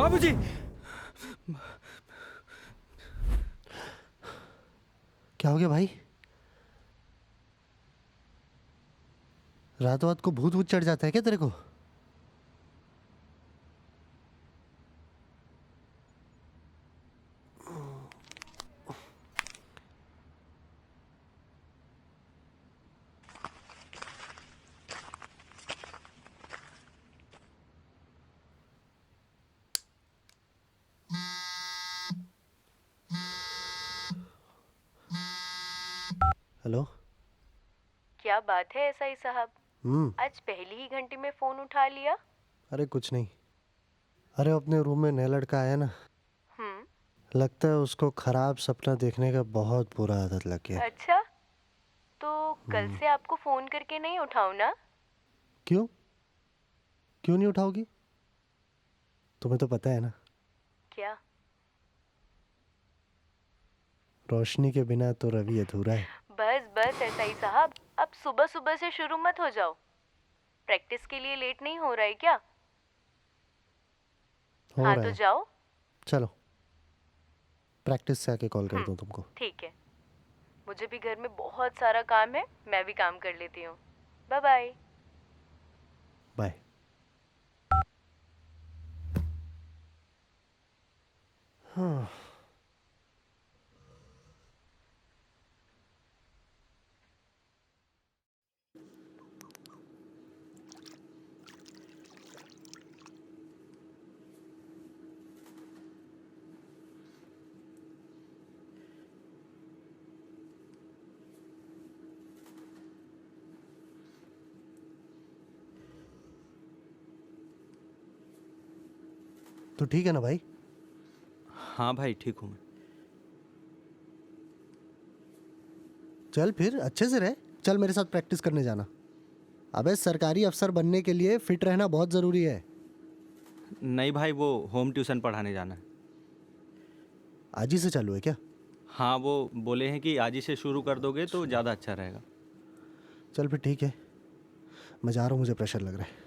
बाबूजी। क्या हो गया भाई? रात रात को भूत वूत चढ़ जाता है क्या तेरे को? हेलो। क्या बात है एसआई साहब, हम्म। आज पहली ही घंटे में फोन उठा लिया। अरे कुछ नहीं। अरे अपने रूम में नया लड़का आया ना, लगता है उसको खराब सपना देखने का बहुत बुरा आदत लग गया। अच्छा, तो कल से आपको फोन करके नहीं उठाऊं ना? क्यों? क्यों नहीं उठाओगी? तुम्हें तो पता है ना, क्या? रोशनी के बिना तो रवि अधूरा है। बस बस एसआई साहब, अब सुबह सुबह से शुरू मत हो जाओ। प्रैक्टिस के लिए लेट नहीं हो रहा है क्या? हो हाँ रहा तो है। जाओ। चलो प्रैक्टिस से आके कॉल कर दूं तुमको। ठीक है, मुझे भी घर में बहुत सारा काम है, मैं भी काम कर लेती हूँ। Bye bye. बाय। हाँ। तो ठीक है ना भाई? हाँ भाई ठीक हूँ मैं। चल फिर अच्छे से रह। चल मेरे साथ प्रैक्टिस करने जाना। अबे सरकारी अफसर बनने के लिए फिट रहना बहुत ज़रूरी है। नहीं भाई, वो होम ट्यूशन पढ़ाने जाना है। आज ही से चालू है क्या? हाँ, वो बोले हैं कि आज ही से शुरू कर दोगे तो ज़्यादा अच्छा रहेगा। चल फिर ठीक है, मैं जा रहा हूँ, मुझे प्रेशर लग रहा है।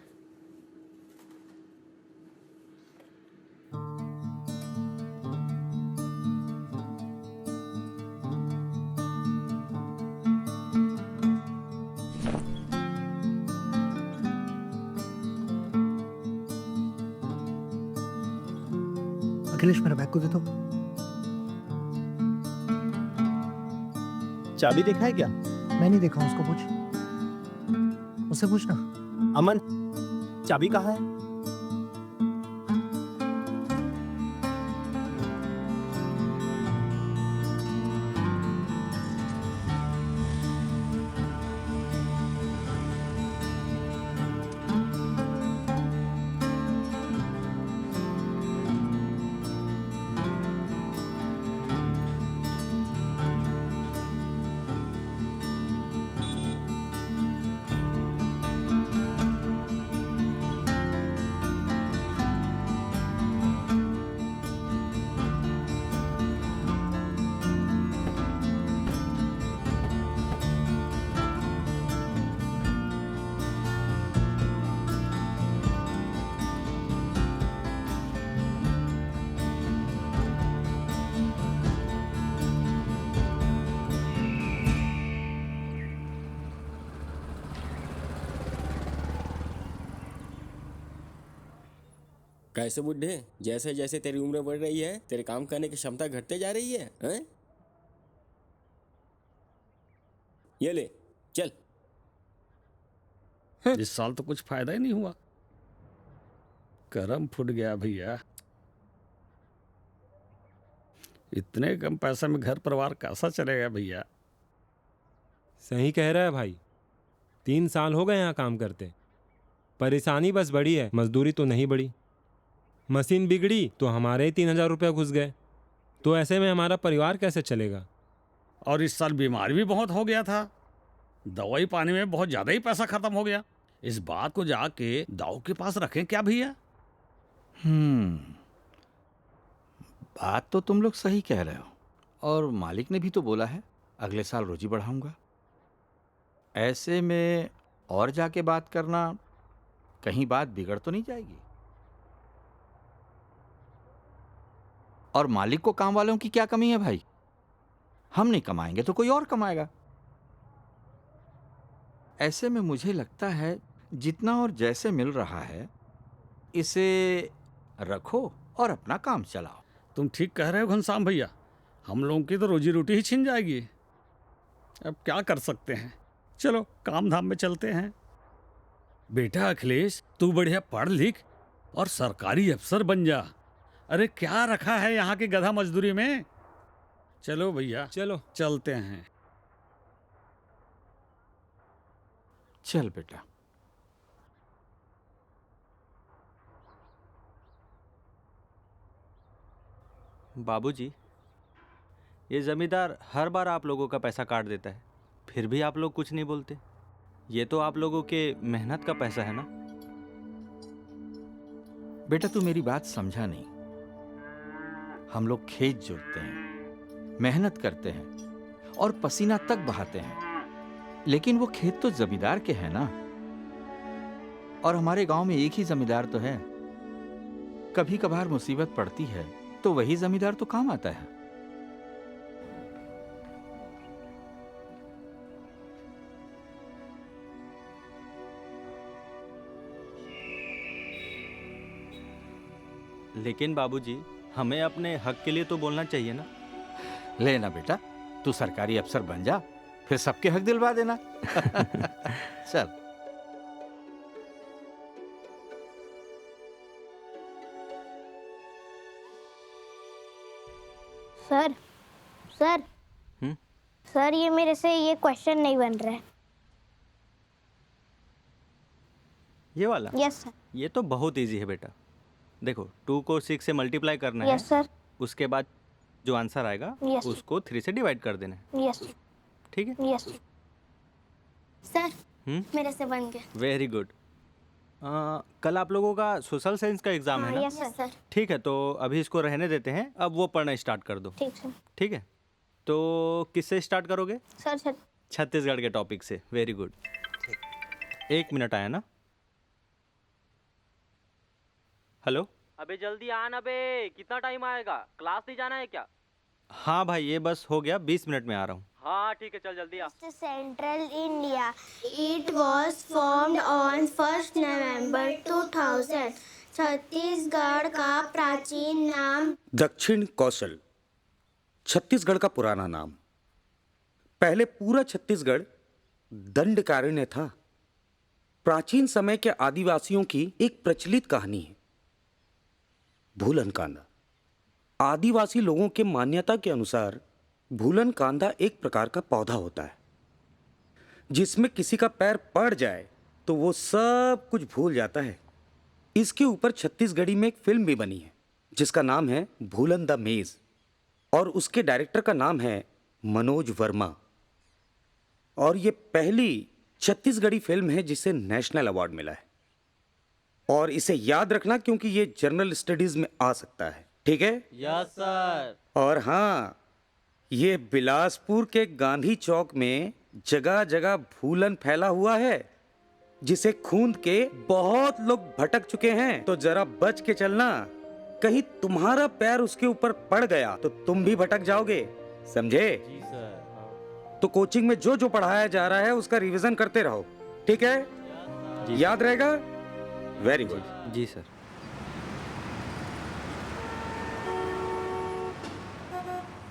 अखिलेश मेरा बैग को दे दो। चाबी देखा है क्या? मैं नहीं देखा हूँ, उसको पूछ, उससे पूछना। अमन, चाबी कहाँ है? कैसे बुढ़े, जैसे जैसे तेरी उम्र बढ़ रही है तेरे काम करने की क्षमता घटते जा रही है, हैं? ये ले, चल। इस साल तो कुछ फायदा ही नहीं हुआ, करम फूट गया भैया। इतने कम पैसे में घर परिवार कैसा चलेगा भैया? सही कह रहा है भाई, 3 साल हो गए यहाँ काम करते, परेशानी बस बढ़ी है, मजदूरी तो नहीं बढ़ी। मशीन बिगड़ी तो हमारे ही 3,000 रुपये घुस गए, तो ऐसे में हमारा परिवार कैसे चलेगा? और इस साल बीमारी भी बहुत हो गया था, दवाई पानी में बहुत ज्यादा ही पैसा खत्म हो गया। इस बात को जाके दाऊ के पास रखें क्या भैया? बात तो तुम लोग सही कह रहे हो, और मालिक ने भी तो बोला है अगले साल रोजी बढ़ाऊंगा। ऐसे में और जाके बात करना, कहीं बात बिगड़ तो नहीं जाएगी? और मालिक को काम वालों की क्या कमी है भाई? हम नहीं कमाएंगे तो कोई और कमाएगा। ऐसे में मुझे लगता है जितना और जैसे मिल रहा है इसे रखो और अपना काम चलाओ। तुम ठीक कह रहे हो घनश्याम भैया, हम लोगों की तो रोजी रोटी ही छिन जाएगी। अब क्या कर सकते हैं, चलो काम धाम में चलते हैं। बेटा अखिलेश, तू बढ़िया पढ़ लिख और सरकारी अफसर बन जा। अरे क्या रखा है यहाँ की गधा मजदूरी में। चलो भैया, चलो। चलते हैं। चल बेटा। बाबूजी, ये जमींदार हर बार आप लोगों का पैसा काट देता है, फिर भी आप लोग कुछ नहीं बोलते। ये तो आप लोगों के मेहनत का पैसा है ना। बेटा तू मेरी बात समझा नहीं। हम लोग खेत जोतते हैं, मेहनत करते हैं और पसीना तक बहाते हैं, लेकिन वो खेत तो जमींदार के हैं ना। और हमारे गांव में एक ही जमींदार तो है। कभी कभार मुसीबत पड़ती है तो वही जमींदार तो काम आता है। लेकिन बाबूजी, हमें अपने हक के लिए तो बोलना चाहिए ना। लेना बेटा, तू सरकारी अफसर बन जा, फिर सबके हक दिलवा देना। चल। सर सर सर, ये मेरे से ये क्वेश्चन नहीं बन रहा है। ये वाला? Yes sir. ये तो बहुत इजी है बेटा। देखो, 2 को 6 से मल्टीप्लाई करना है। Yes sir. उसके बाद जो आंसर आएगा Yes, sir. उसको 3 से डिवाइड कर देना है। यस ठीक है? Yes sir. मेरे से बन गया। Very good. कल आप लोगों का सोशल साइंस का एग्जाम है ना? Yes sir. ठीक है, तो अभी इसको रहने देते हैं, अब वो पढ़ना स्टार्ट कर दो। ठीक सर। ठीक है, तो किससे स्टार्ट करोगे? Sir sir. छत्तीसगढ़ के टॉपिक से। Very good. 1 मिनट आया ना। हेलो। अबे जल्दी आना बे, कितना टाइम आएगा? क्लास नहीं जाना है क्या? हाँ भाई, ये बस हो गया, 20 मिनट में आ रहा हूँ। हाँ ठीक है, चल जल्दी आ। Central India, it was formed on 1 November 2000। Chhattisgarh का प्राचीन नाम दक्षिण कौशल, छत्तीसगढ़ का पुराना नाम। पहले पूरा छत्तीसगढ़ दंडकारण्य था। प्राचीन समय के आदिवासियों की एक प्रचलित कहानी है, भूलन कांदा। आदिवासी लोगों के मान्यता के अनुसार भूलन कांदा एक प्रकार का पौधा होता है जिसमें किसी का पैर पड़ जाए तो वो सब कुछ भूल जाता है। इसके ऊपर छत्तीसगढ़ी में एक फिल्म भी बनी है जिसका नाम है भूलन द मेज, और उसके डायरेक्टर का नाम है मनोज वर्मा। और ये पहली छत्तीसगढ़ी फिल्म है जिसे नेशनल अवार्ड मिला है। और इसे याद रखना क्योंकि ये जनरल स्टडीज में आ सकता है। ठीक है? Yes sir. और हाँ, ये बिलासपुर के गांधी चौक में जगह जगह भूलन फैला हुआ है जिसे खूंद के बहुत लोग भटक चुके हैं। तो जरा बच के चलना, कहीं तुम्हारा पैर उसके ऊपर पड़ गया तो तुम भी भटक जाओगे, समझे? जी सर। तो कोचिंग में जो जो पढ़ाया जा रहा है उसका रिवीजन करते रहो, ठीक है? याद रहेगा? Very good. जी सर।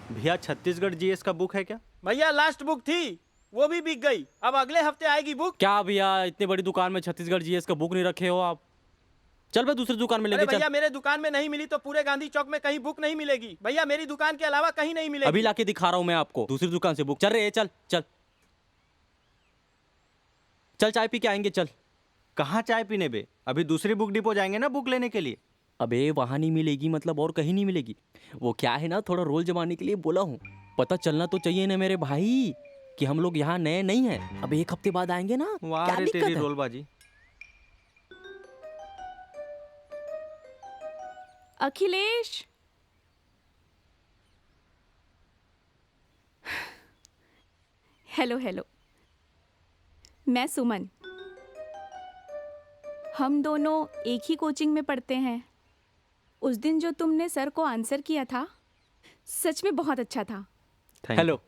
भैया, छत्तीसगढ़ जीएस का बुक है क्या? भैया लास्ट बुक थी, वो भी बिक गई। अब अगले हफ्ते आएगी बुक। क्या भैया, इतनी बड़ी दुकान में छत्तीसगढ़ जीएस का बुक नहीं रखे हो आप? चल भाई दूसरी दुकान में अरे लेके चल। भैया मेरे दुकान में नहीं मिली तो पूरे गांधी चौक में कहीं बुक नहीं मिलेगी। भैया मेरी दुकान के अलावा कहीं नहीं मिलेगी। अभी लाके दिखा रहा हूँ मैं आपको दूसरी दुकान से बुक। चल रे, चल चल चल, चाय पी के आएंगे, चल। कहाँ चाय पीने बे? अभी दूसरी बुक डिपो जाएंगे ना बुक लेने के लिए। अबे वहाँ नहीं मिलेगी मतलब और कहीं नहीं मिलेगी। वो क्या है ना, थोड़ा रोल जमाने के लिए बोला हूँ। पता चलना तो चाहिए ना मेरे भाई कि हम लोग यहाँ नए नहीं हैं। अब 1 हफ्ते बाद आएंगे ना। वाह क्या रे दिक्कत तेरी है? रोलबाजी। अखिलेश, हेलो हेलो, मैं सुमन। हम दोनों एक ही कोचिंग में पढ़ते हैं। उस दिन जो तुमने सर को आंसर किया था सच में बहुत अच्छा था। हेलो,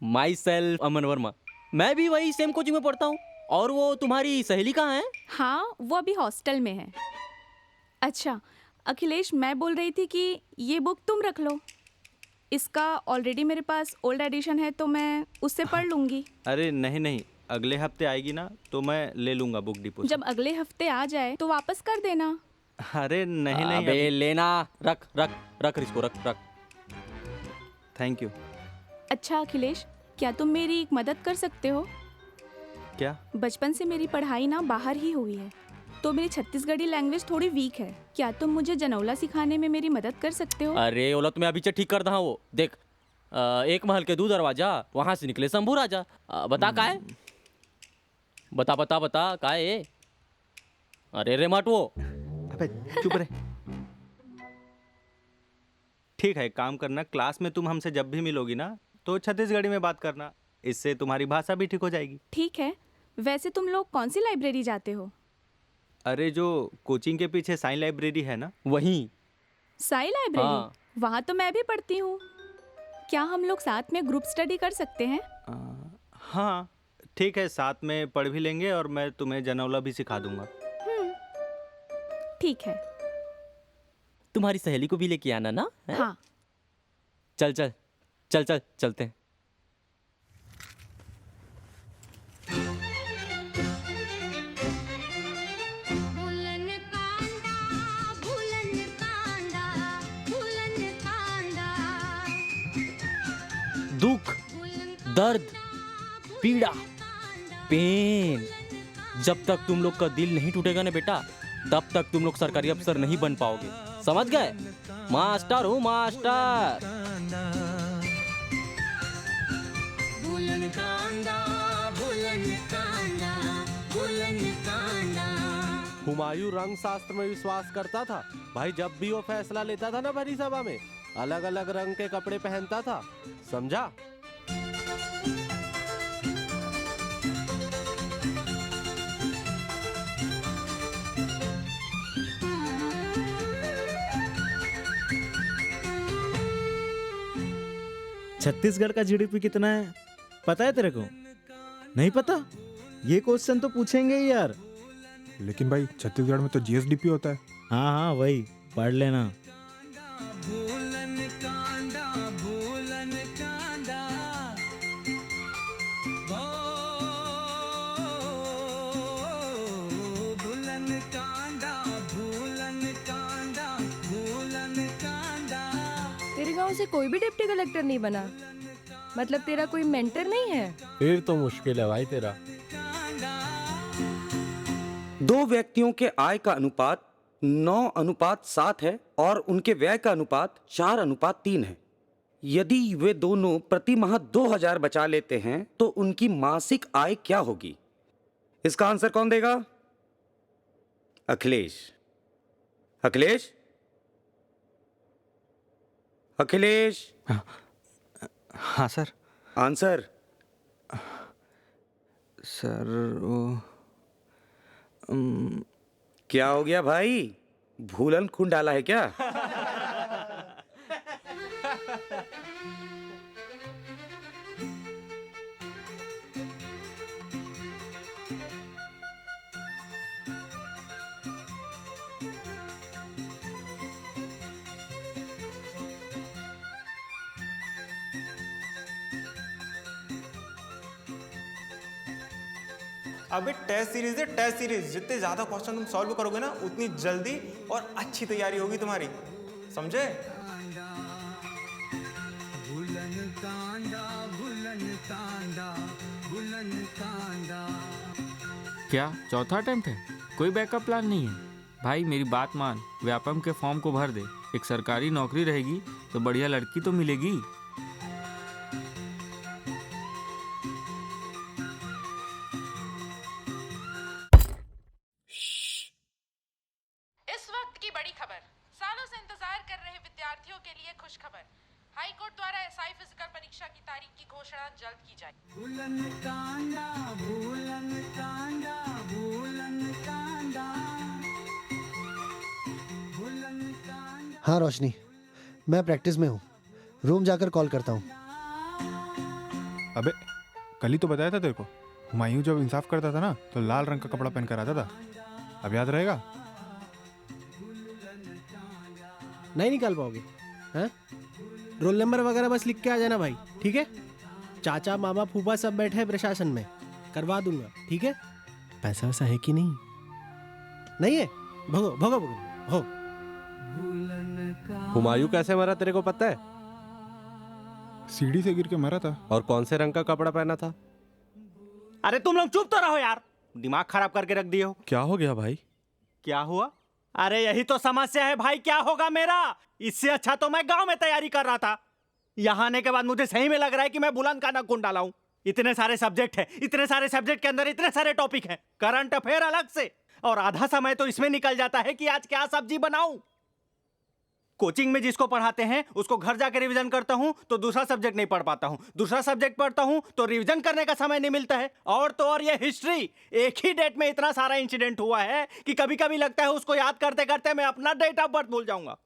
माई सेल्फ अमन वर्मा। मैं भी वही सेम कोचिंग में पढ़ता हूँ। और वो तुम्हारी सहेली कहाँ है? हाँ, वो अभी हॉस्टल में है। अच्छा अखिलेश, मैं बोल रही थी कि ये बुक तुम रख लो। इसका ऑलरेडी मेरे पास ओल्ड एडिशन है तो मैं उससे पढ़ लूँगी। अरे नहीं नहीं, अगले हफ्ते आएगी ना तो मैं ले लूँगा बुक डिपो से। जब अगले हफ्ते आ जाए तो वापस कर देना। अरे नहीं नहीं, अबे लेना, रख रख रख इसको, रख रख। Thank you. अच्छा अखिलेश, क्या तुम मेरी एक मदद कर सकते हो? क्या? बचपन से मेरी पढ़ाई ना बाहर ही हुई है, तो मेरी छत्तीसगढ़ी लैंग्वेज थोड़ी वीक है। क्या तुम मुझे जनौला सिखाने में मेरी मदद कर सकते हो? अरे ओला, तुम्हें अभी ठीक कर रहा हूँ। वो देख, एक महल के दो दरवाजा, वहां से निकले शंभू राजा। बता का है? बता बता बता का है? अरे रे मत वो। अबे चुप रहे। ठीक है, काम करना, क्लास में तुम हमसे जब भी मिलोगी ना तो छत्तीसगढ़ी में बात करना, इससे तुम्हारी भाषा भी ठीक हो जाएगी। ठीक है। वैसे तुम लोग कौन सी लाइब्रेरी जाते हो? अरे जो कोचिंग के पीछे साई लाइब्रेरी है ना, वहीं। साई लाइब्रेरी? हाँ। वहाँ तो मैं भी पढ़ती हूँ। क्या हम लोग साथ में ग्रुप स्टडी कर सकते हैं? हाँ ठीक है, साथ में पढ़ भी लेंगे और मैं तुम्हें जनौला भी सिखा दूंगा। ठीक है। तुम्हारी सहेली को भी लेके आना ना? है? हाँ। चल चल चल चल चलते हैं। दुख, दर्द, पीड़ा, पेन, जब तक तुम लोग का दिल नहीं टूटेगा ना बेटा, तब तक तुम लोग सरकारी अफसर नहीं बन पाओगे। समझ गए? मास्टर हूँ, मास्टर। हुमायूं रंग शास्त्र में विश्वास करता था भाई। जब भी वो फैसला लेता था ना भरी सभा में, अलग अलग रंग के कपड़े पहनता था, समझा? छत्तीसगढ़ का जीडीपी कितना है पता है तेरे को? नहीं पता? ये क्वेश्चन तो पूछेंगे ही यार। लेकिन भाई छत्तीसगढ़ में तो जीएसडीपी होता है। हाँ हाँ वही पढ़ लेना। तेरे गांव से कोई भी डिप्टी कलेक्टर नहीं बना? मतलब तेरा कोई मेंटर नहीं है? फिर तो मुश्किल है भाई तेरा। दो व्यक्तियों के आय का अनुपात 9:7 है और उनके व्यय का अनुपात 4:3 है। यदि वे दोनों प्रति माह 2000 बचा लेते हैं तो उनकी मासिक आय क्या होगी? इसका आंसर कौन देगा? अखिलेश। अखिलेश? अखिलेश? हाँ सर। आंसर? सर वो क्या हो गया भाई? भूलन खून डाला है क्या? अबे टेस्ट सीरीज है, टेस्ट सीरीज। जितने ज्यादा क्वेश्चन तुम सॉल्व करोगे ना उतनी जल्दी और अच्छी तैयारी होगी तुम्हारी, समझे? क्या चौथा अटेम्प्ट है? कोई बैकअप प्लान नहीं है? भाई मेरी बात मान, व्यापम के फॉर्म को भर दे। एक सरकारी नौकरी रहेगी तो बढ़िया लड़की तो मिलेगी। इस वक्त की बड़ी खबर, सालों से इंतजार कर रहे विद्यार्थियों के लिए खुश खबर। हाई कोर्ट द्वारा एसआई फिजिकल परीक्षा की तारीख की घोषणा जल्द की जाएगी। हाँ रोशनी, मैं प्रैक्टिस में हूँ। रूम जाकर कॉल करता हूँ। अबे कल ही तो बताया था तेरे को, हुमायूं जब इंसाफ करता था ना तो लाल रंग का कपड़ा पहन कर आता था। अब याद रहेगा? नहीं निकाल पाओगे? हैं? रोल नंबर वगैरह बस लिख के आ जाना भाई, ठीक है? चाचा मामा फूफा सब बैठे हैं प्रशासन में, करवा दूंगा, ठीक है? पैसा वैसा है कि नहीं? नहीं है? भगो भगो भगो हो। हुमायूं कैसे मरा तेरे को पता है? सीढ़ी से गिर के मरा था। और कौन से रंग का कपड़ा पहना था? अरे तुम लोग चुप तो रहो यार, दिमाग खराब करके रख दिए हो। क्या हो गया भाई? क्या हुआ? अरे यही तो समस्या है भाई, क्या होगा मेरा? इससे अच्छा तो मैं गांव में तैयारी कर रहा था। यहाँ आने के बाद मुझे सही में लग रहा है कि मैं बुलंद का नकुन डाला हूँ। इतने सारे सब्जेक्ट हैं, इतने सारे सब्जेक्ट के अंदर इतने सारे टॉपिक हैं, करंट अफेयर अलग से, और आधा समय तो इसमें निकल जाता है कि आज क्या सब्जी बनाऊं। कोचिंग में जिसको पढ़ाते हैं उसको घर जाकर रिवीजन करता हूं तो दूसरा सब्जेक्ट नहीं पढ़ पाता हूं, दूसरा सब्जेक्ट पढ़ता हूं तो रिवीजन करने का समय नहीं मिलता है। और तो और ये हिस्ट्री, एक ही डेट में इतना सारा इंसिडेंट हुआ है कि कभी कभी लगता है उसको याद करते करते मैं अपना डेट ऑफ बर्थ भूल जाऊंगा।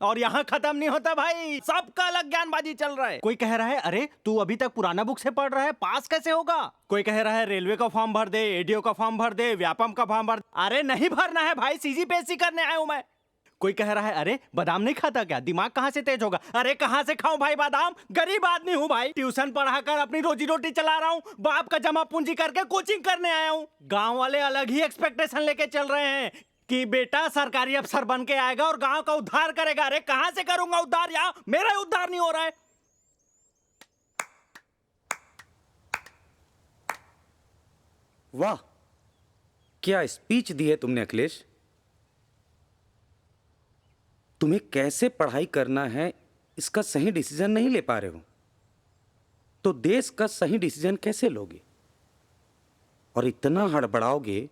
और यहाँ खत्म नहीं होता भाई, सबका अलग ज्ञानबाजी चल रहा है। कोई कह रहा है अरे तू अभी तक पुराना बुक से पढ़ रहा है, पास कैसे होगा? कोई कह रहा है रेलवे का फॉर्म भर दे, एडीओ का फॉर्म भर दे, व्यापम का फॉर्म भर। अरे नहीं भरना है भाई, सीजीपीएससी करने आया हूं मैं। कोई कह रहा है अरे बादाम नहीं खाता क्या, दिमाग कहाँ से तेज होगा? अरे कहाँ से खाऊं भाई बादाम, गरीब आदमी हूँ भाई, ट्यूशन पढ़ाकर अपनी रोजी रोटी चला रहा हूँ, बाप का जमा पूंजी करके कोचिंग करने आया हूँ। गांव वाले अलग ही एक्सपेक्टेशन लेके चल रहे हैं कि बेटा सरकारी अफसर बन के आएगा और गांव का उद्धार करेगा। अरे कहां से करूंगा उद्धार, यार मेरा उद्धार नहीं हो रहा है। वाह, क्या स्पीच दी है तुमने अखिलेश। तुम्हें कैसे पढ़ाई करना है इसका सही डिसीजन नहीं ले पा रहे हो तो देश का सही डिसीजन कैसे लोगे? और इतना हड़बड़ाओगे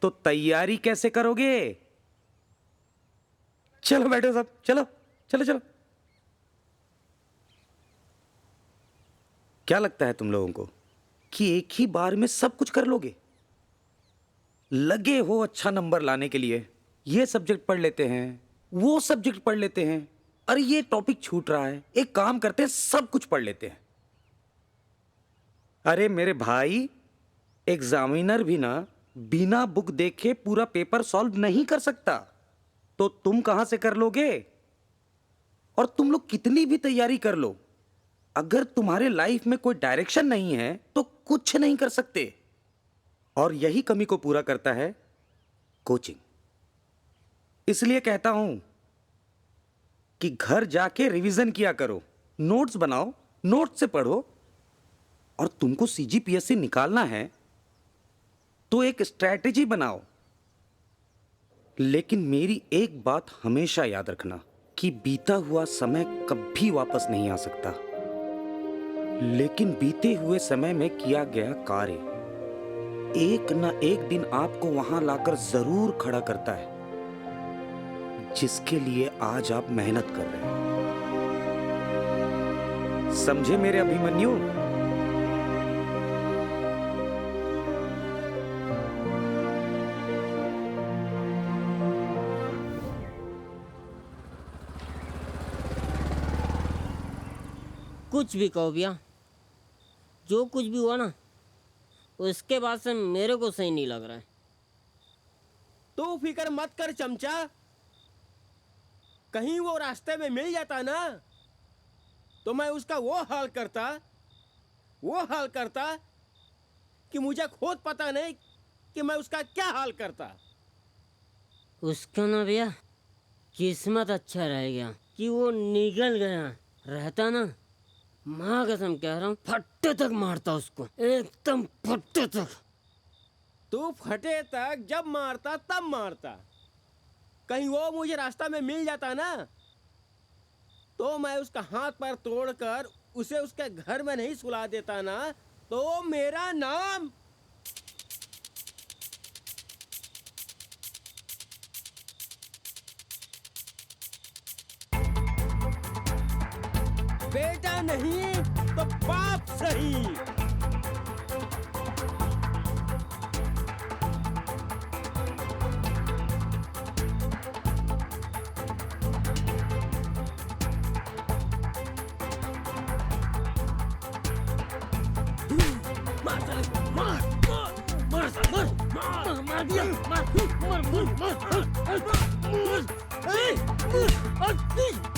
तो तैयारी कैसे करोगे? चलो बैठो सब, चलो चलो चलो। क्या लगता है तुम लोगों को कि एक ही बार में सब कुछ कर लोगे? लगे हो अच्छा नंबर लाने के लिए, ये सब्जेक्ट पढ़ लेते हैं, वो सब्जेक्ट पढ़ लेते हैं, अरे ये टॉपिक छूट रहा है, एक काम करते हैं सब कुछ पढ़ लेते हैं। अरे मेरे भाई, एग्जामिनर भी ना बिना बुक देखे पूरा पेपर सॉल्व नहीं कर सकता, तो तुम कहां से कर लोगे? और तुम लोग कितनी भी तैयारी कर लो, अगर तुम्हारे लाइफ में कोई डायरेक्शन नहीं है तो कुछ नहीं कर सकते। और यही कमी को पूरा करता है कोचिंग। इसलिए कहता हूं कि घर जाके रिवीजन किया करो, नोट्स बनाओ, नोट्स से पढ़ो। और तुमको सीजीपीएससी निकालना है तो एक स्ट्रैटेजी बनाओ। लेकिन मेरी एक बात हमेशा याद रखना कि बीता हुआ समय कभी वापस नहीं आ सकता, लेकिन बीते हुए समय में किया गया कार्य एक ना एक दिन आपको वहां लाकर जरूर खड़ा करता है, जिसके लिए आज आप मेहनत कर रहे हैं। समझे मेरे अभिमन्यु? कुछ भी कहो भैया, जो कुछ भी हुआ ना उसके बाद से मेरे को सही नहीं लग रहा है। तू फिक्र मत कर चमचा, कहीं वो रास्ते में मिल जाता ना तो मैं उसका वो हाल करता कि मुझे खुद पता नहीं कि मैं उसका क्या हाल करता। उसका ना भैया किस्मत अच्छा रह गया कि वो निकल गया, रहता ना माँ कसम कह रहा हूँ फट्टे तक मारता उसको, एकदम फट्टे तक। तू फटे तक जब मारता तब मारता, कहीं वो मुझे रास्ता में मिल जाता ना तो मैं उसका हाथ पैर तोड़कर उसे उसके घर में नहीं सुला देता ना तो मेरा नाम बेटा नहीं तो बाप सही। मार साले, मार मार साले, मार दिया, मार मार मार मार मार